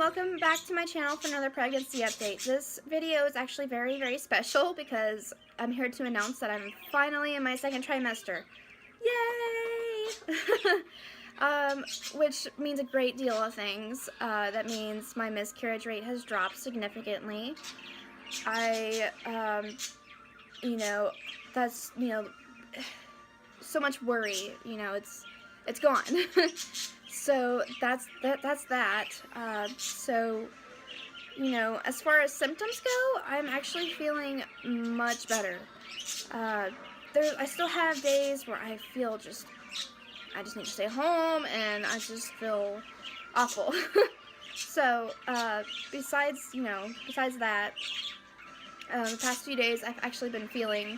welcome back to my channel for another pregnancy update. This video is actually very, very special because I'm here to announce that I'm finally in my second trimester. Yay! Which means a great deal of things. That means my miscarriage rate has dropped significantly. That's, so much worry, it's gone. So that's that. As far as symptoms go, I'm actually feeling much better. I still have days where I feel I just need to stay home and I just feel awful. So, besides that, the past few days I've actually been feeling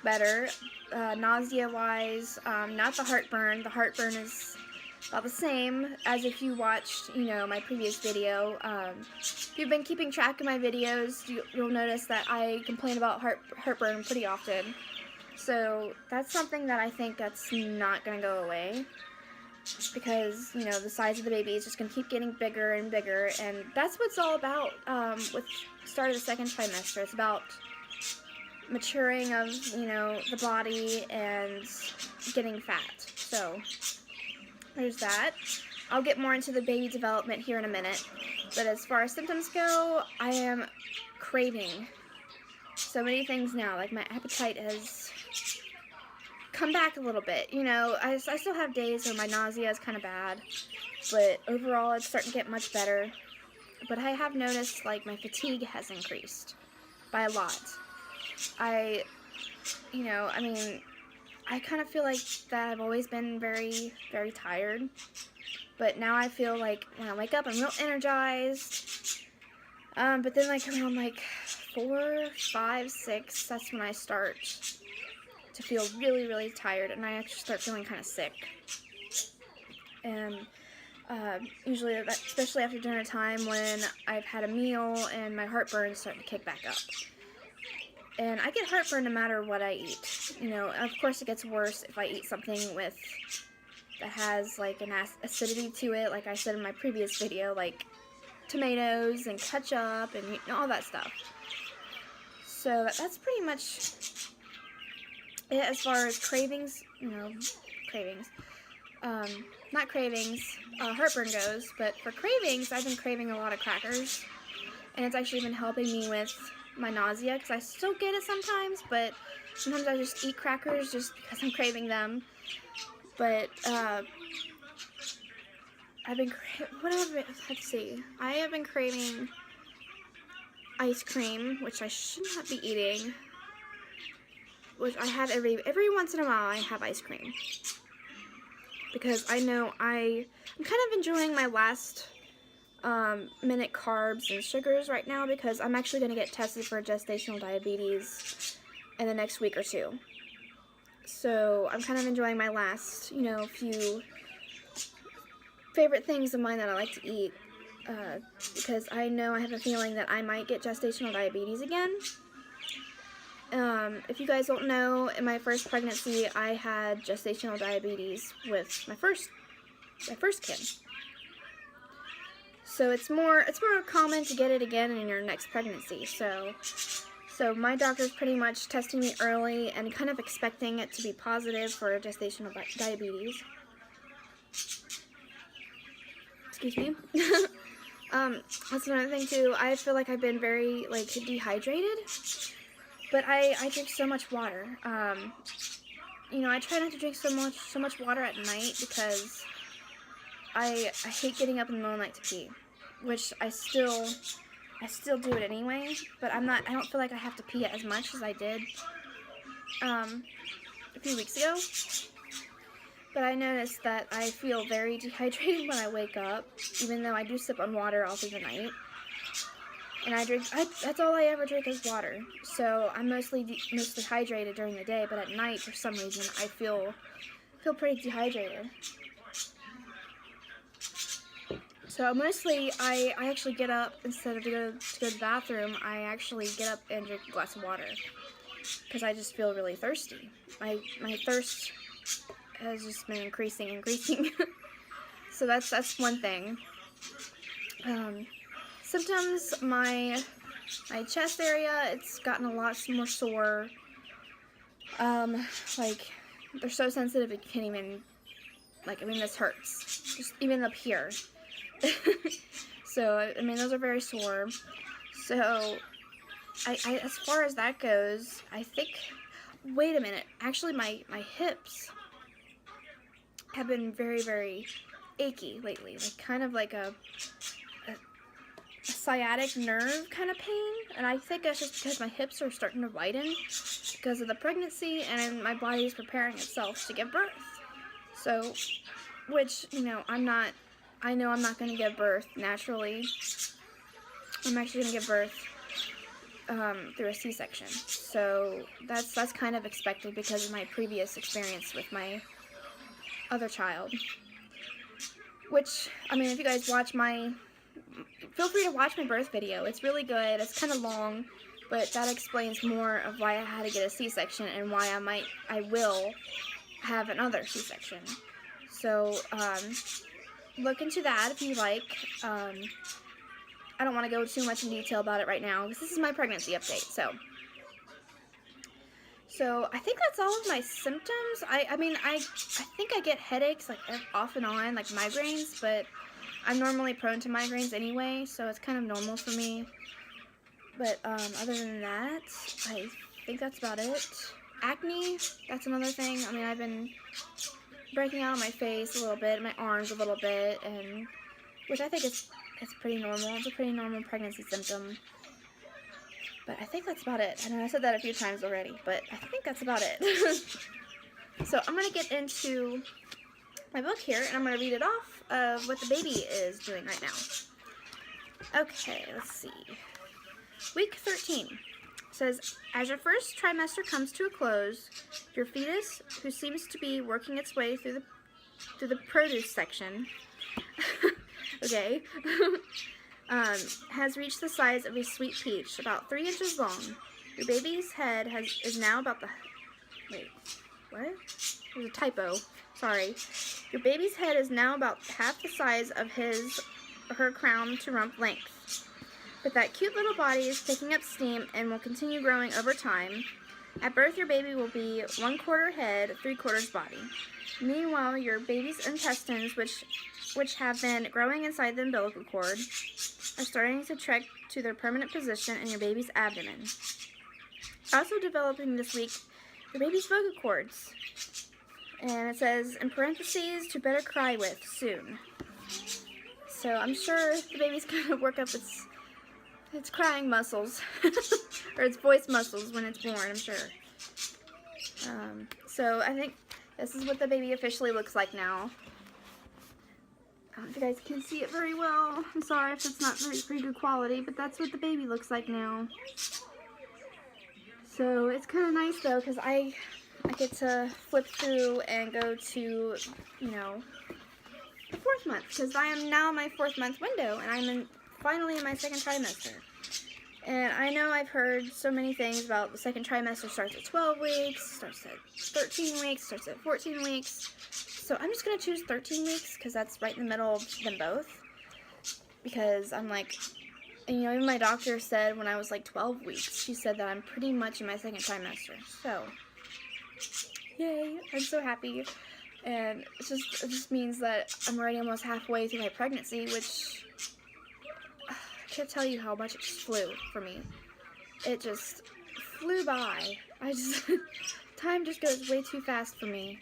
better, nausea-wise, not the heartburn. The heartburn is about the same as if you watched, my previous video. If you've been keeping track of my videos, you'll notice that I complain about heartburn pretty often. So that's something that I think that's not going to go away, because, the size of the baby is just going to keep getting bigger and bigger, and that's what it's all about with the start of the second trimester. It's about maturing of, the body and getting fat. So there's that. I'll get more into the baby development here in a minute, but as far as symptoms go, I am craving so many things now. Like, my appetite has come back a little bit. I still have days where my nausea is kind of bad, but overall it's starting to get much better. But I have noticed, like, my fatigue has increased by a lot. I kind of feel like that I've always been very, very tired, but now I feel like when I wake up I'm real energized, but then like around like 4, 5, 6, that's when I start to feel really, really tired, and I actually start feeling kind of sick. And usually, especially after dinner time when I've had a meal and my heartburn's starting to kick back up. And I get heartburn no matter what I eat. Of course it gets worse if I eat something that has like an acidity to it, like I said in my previous video, like tomatoes and ketchup and all that stuff. So that's pretty much it as far as cravings, heartburn goes. But for cravings, I've been craving a lot of crackers, and it's actually been helping me with my nausea, because I still get it sometimes, but sometimes I just eat crackers just because I'm craving them. But I have been craving ice cream, which I should not be eating, which I have every once in a while. I have ice cream because I know I'm kind of enjoying my last minute carbs and sugars right now, because I'm actually going to get tested for gestational diabetes in the next week or two. So I'm kind of enjoying my last, few favorite things of mine that I like to eat, because I know I have a feeling that I might get gestational diabetes again. If you guys don't know, in my first pregnancy, I had gestational diabetes with my first kid. So it's more common to get it again in your next pregnancy. So my doctor's pretty much testing me early and kind of expecting it to be positive for gestational diabetes. Excuse me. That's another thing too. I feel like I've been very dehydrated, but I drink so much water. I try not to drink so much water at night, because I hate getting up in the middle of the night to pee, which I still do it anyway, but I don't feel like I have to pee as much as I did a few weeks ago. But I noticed that I feel very dehydrated when I wake up, even though I do sip on water all through the night. And that's all I ever drink is water. So I'm mostly hydrated during the day, but at night, for some reason, I feel pretty dehydrated. So mostly, I actually get up, instead of to go to the bathroom, I actually get up and drink a glass of water, because I just feel really thirsty. My thirst has just been increasing. So that's one thing. symptoms, my chest area, it's gotten a lot more sore. Like, they're so sensitive you can't even, like, I mean, this hurts. Just even up here. So, I mean, those are very sore. So, I as far as that goes, I think, wait a minute, actually my hips have been very, very achy lately, like kind of like a sciatic nerve kind of pain, and I think that's just because my hips are starting to widen because of the pregnancy, and my body is preparing itself to give birth. So, which, you know, I know I'm not going to give birth naturally. I'm actually going to give birth through a C-section. So that's kind of expected because of my previous experience with my other child. Which, I mean, if you guys watch feel free to watch my birth video. It's really good. It's kind of long, but that explains more of why I had to get a C-section and why I will have another C-section. So, look into that if you like. I don't want to go too much in detail about it right now because this is my pregnancy update. So I think that's all of my symptoms. I mean, I think I get headaches like off and on, like migraines, but I'm normally prone to migraines anyway, so it's kind of normal for me. But other than that, I think that's about it. Acne, that's another thing. I mean, I've been breaking out on my face a little bit, my arms a little bit, and which I think it's pretty normal. It's a pretty normal pregnancy symptom. But I think that's about it. I know I said that a few times already, but I think that's about it. So I'm going to get into my book here, and I'm going to read it off of what the baby is doing right now. Okay, let's see. Week 13 says, as your first trimester comes to a close, your fetus, who seems to be working its way through the produce section, okay, has reached the size of a sweet peach, about 3 inches long. Your baby's head is now about the... Wait, what? There's a typo. Sorry. Your baby's head is now about half the size of his or her crown to rump length. But that cute little body is picking up steam and will continue growing over time. At birth, your baby will be 1/4 head, 3/4 body. Meanwhile, your baby's intestines, which have been growing inside the umbilical cord, are starting to trek to their permanent position in your baby's abdomen. Also developing this week, your baby's vocal cords. And it says, in parentheses, to better cry with soon. So I'm sure the baby's going to work up its crying muscles, or its voice muscles when it's born, I'm sure. So I think this is what the baby officially looks like now. I don't know if you guys can see it very well. I'm sorry if it's not very good quality, but that's what the baby looks like now. So it's kind of nice though, because I get to flip through and go to, you know, the 4th month, because I am now in my 4th month window, and I'm finally in my 2nd trimester. And I know I've heard so many things about the 2nd trimester starts at 12 weeks, starts at 13 weeks, starts at 14 weeks. So I'm just going to choose 13 weeks because that's right in the middle of them both. Because I'm like, and, you know, even my doctor said when I was like 12 weeks, she said that I'm pretty much in my 2nd trimester. So, yay, I'm so happy. And it just means that I'm already almost halfway through my pregnancy, which I can't tell you how much it just flew for me. It just flew by. Time just goes way too fast for me.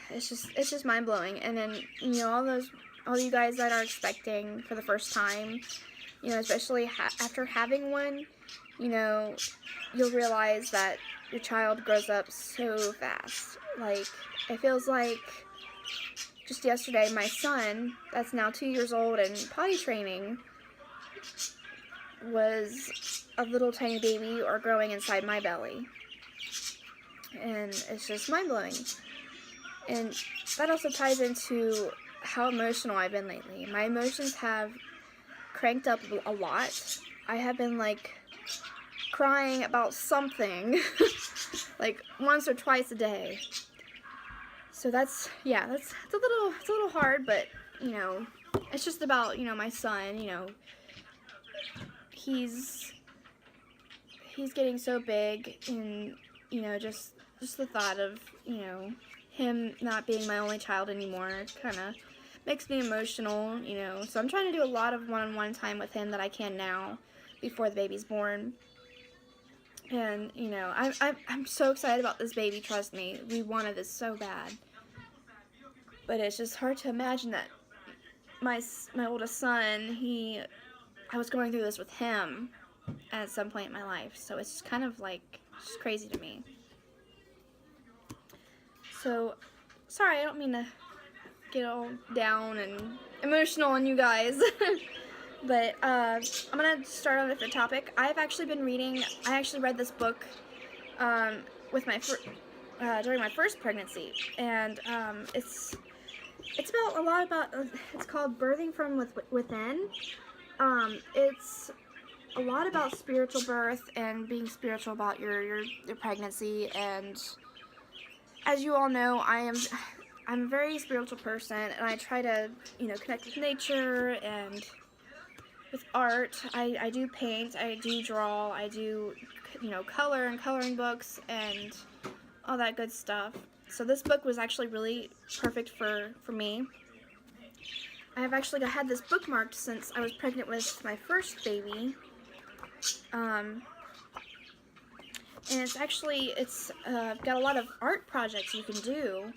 It's just mind-blowing. And then, you know, all you guys that are expecting for the first time, you know, especially after having one, you know, you'll realize that your child grows up so fast. Like, it feels like just yesterday, my son, that's now 2 years old and potty training, was a little tiny baby or growing inside my belly. And it's just mind-blowing. And that also ties into how emotional I've been lately. My emotions have cranked up a lot. I have been, like, crying about something, like, once or twice a day. So that's, yeah, it's a little hard, but, you know, it's just about, you know, my son. You know, he's getting so big, and you know, just the thought of, you know, him not being my only child anymore kind of makes me emotional, you know. So I'm trying to do a lot of one-on-one time with him that I can now before the baby's born. And you know, I'm so excited about this baby. Trust me, we wanted this so bad, but it's just hard to imagine that my oldest son, I was going through this with him at some point in my life. So it's just kind of like just crazy to me. So sorry, I don't mean to get all down and emotional on you guys. But I'm gonna start on a different topic. I've actually been reading. I actually read this book with my during my first pregnancy, and it's about a lot about. It's called Birthing from Within. It's a lot about spiritual birth and being spiritual about your pregnancy. And as you all know, I'm a very spiritual person, and I try to, you know, connect with nature and with art. I do paint, I do draw, I do, you know, color and coloring books and all that good stuff. So this book was actually really perfect for me. I've actually had this bookmarked since I was pregnant with my first baby. And it's got a lot of art projects you can do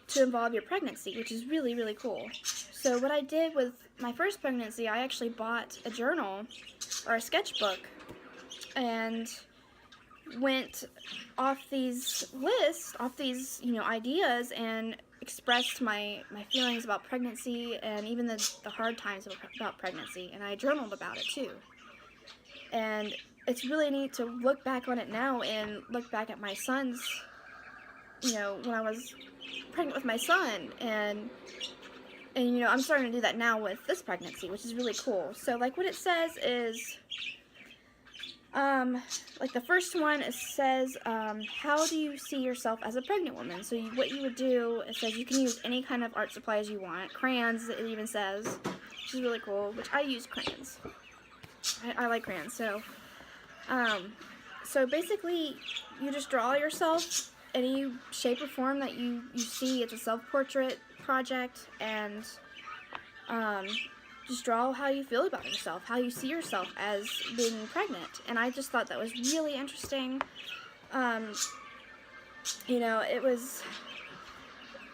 to involve your pregnancy, which is really, really cool. So what I did with my first pregnancy, I actually bought a journal or a sketchbook and went off these lists, you know, ideas, and expressed my feelings about pregnancy and even the hard times about pregnancy, and I journaled about it too. And it's really neat to look back on it now and look back at my son's, you know, when I was pregnant with my son, and you know, I'm starting to do that now with this pregnancy, which is really cool. So like what it says is, like the first one, it says, how do you see yourself as a pregnant woman? So what you would do, it says you can use any kind of art supplies you want. Crayons, it even says, which is really cool, which I use crayons. I like crayons. So, so basically you just draw yourself any shape or form that you see. It's a self-portrait project, and just draw how you feel about yourself, how you see yourself as being pregnant. And I just thought that was really interesting. You know,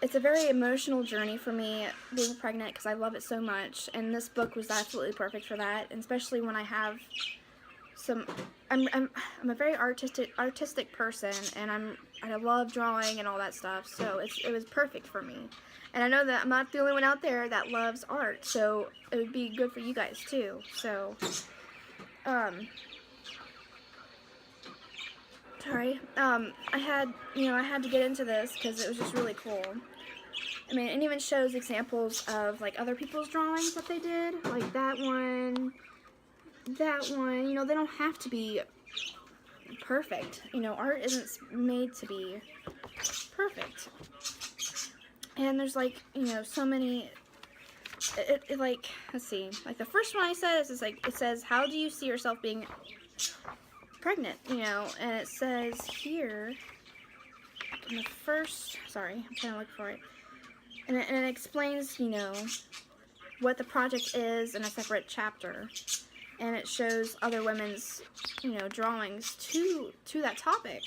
it's a very emotional journey for me being pregnant, because I love it so much, and this book was absolutely perfect for that. And especially when I have I'm a very artistic person, and I love drawing and all that stuff, so it was perfect for me. And I know that I'm not the only one out there that loves art, so it would be good for you guys too. So, sorry, I had to get into this because it was just really cool. I mean, it even shows examples of like other people's drawings that they did, like that one. You know, they don't have to be perfect. You know, art isn't made to be perfect. And there's like, you know, so many, like, let's see, like the first one I said is like, it says, how do you see yourself being pregnant, you know, and it says here, in the first, sorry, I'm trying to look for it, and it explains, you know, what the project is in a separate chapter, and it shows other women's, you know, drawings to that topic.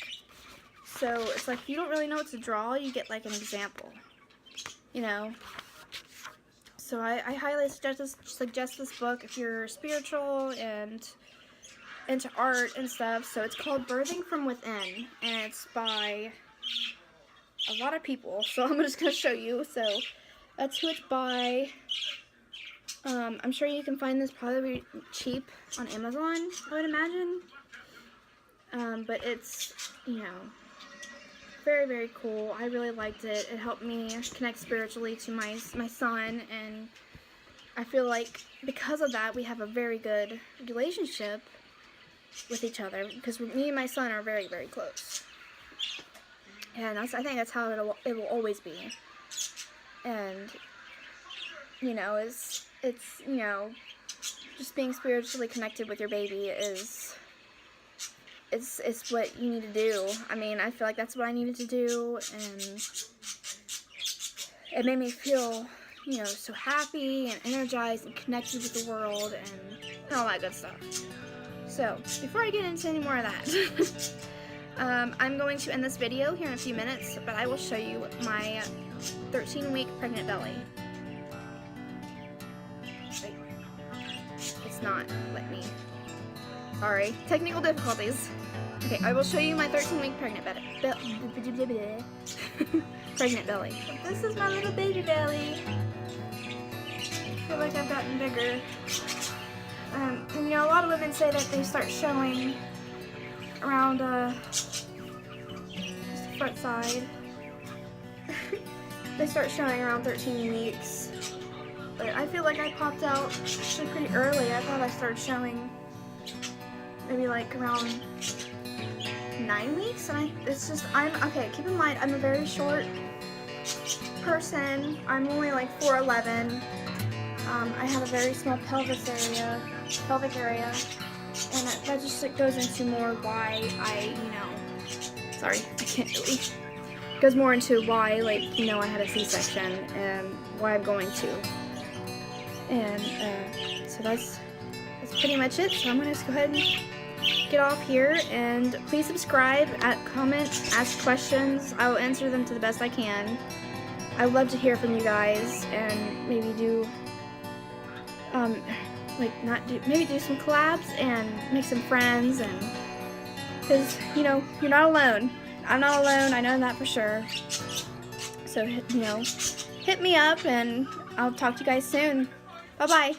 So it's like, if you don't really know what to draw, you get like an example, you know. So I highly suggest this book if you're spiritual and into art and stuff. So it's called Birthing from Within, and it's by a lot of people. So I'm just going to show you. So that's who it's by. I'm sure you can find this probably cheap on Amazon, I would imagine. But it's, you know, very, very cool. I really liked it. It helped me connect spiritually to my son, and I feel like because of that, we have a very good relationship with each other, because me and my son are very, very close. And I think that's how it will always be. And you know, it's you know, just being spiritually connected with your baby is it's what you need to do. I mean, I feel like that's what I needed to do, and it made me feel, you know, so happy and energized and connected with the world and all that good stuff. So, before I get into any more of that, I'm going to end this video here in a few minutes, but I will show you my 13-week pregnant belly. Wait, it's not letting me. Sorry, technical difficulties. Okay, I will show you my 13-week pregnant belly. Pregnant belly. This is my little baby belly. I feel like I've gotten bigger. And, you know, a lot of women say that they start showing around just the front side. They start showing around 13 weeks. But I feel like I popped out actually pretty early. I thought I started showing maybe like around 9 weeks, and I'm okay, keep in mind, I'm a very short person. I'm only like 4'11". I have a very small pelvic area, and that just goes into more why I, you know, sorry, I can't really, goes more into why, like, you know, I had a C-section and why I'm going to, and so that's pretty much it. So I'm gonna just go ahead and get off here, and please subscribe, comment, ask questions. I will answer them to the best I can. I would love to hear from you guys, and maybe do maybe do some collabs and make some friends, and because, you know, you're not alone. I'm not alone, I know that for sure. So, you know, hit me up, and I'll talk to you guys soon. Bye bye.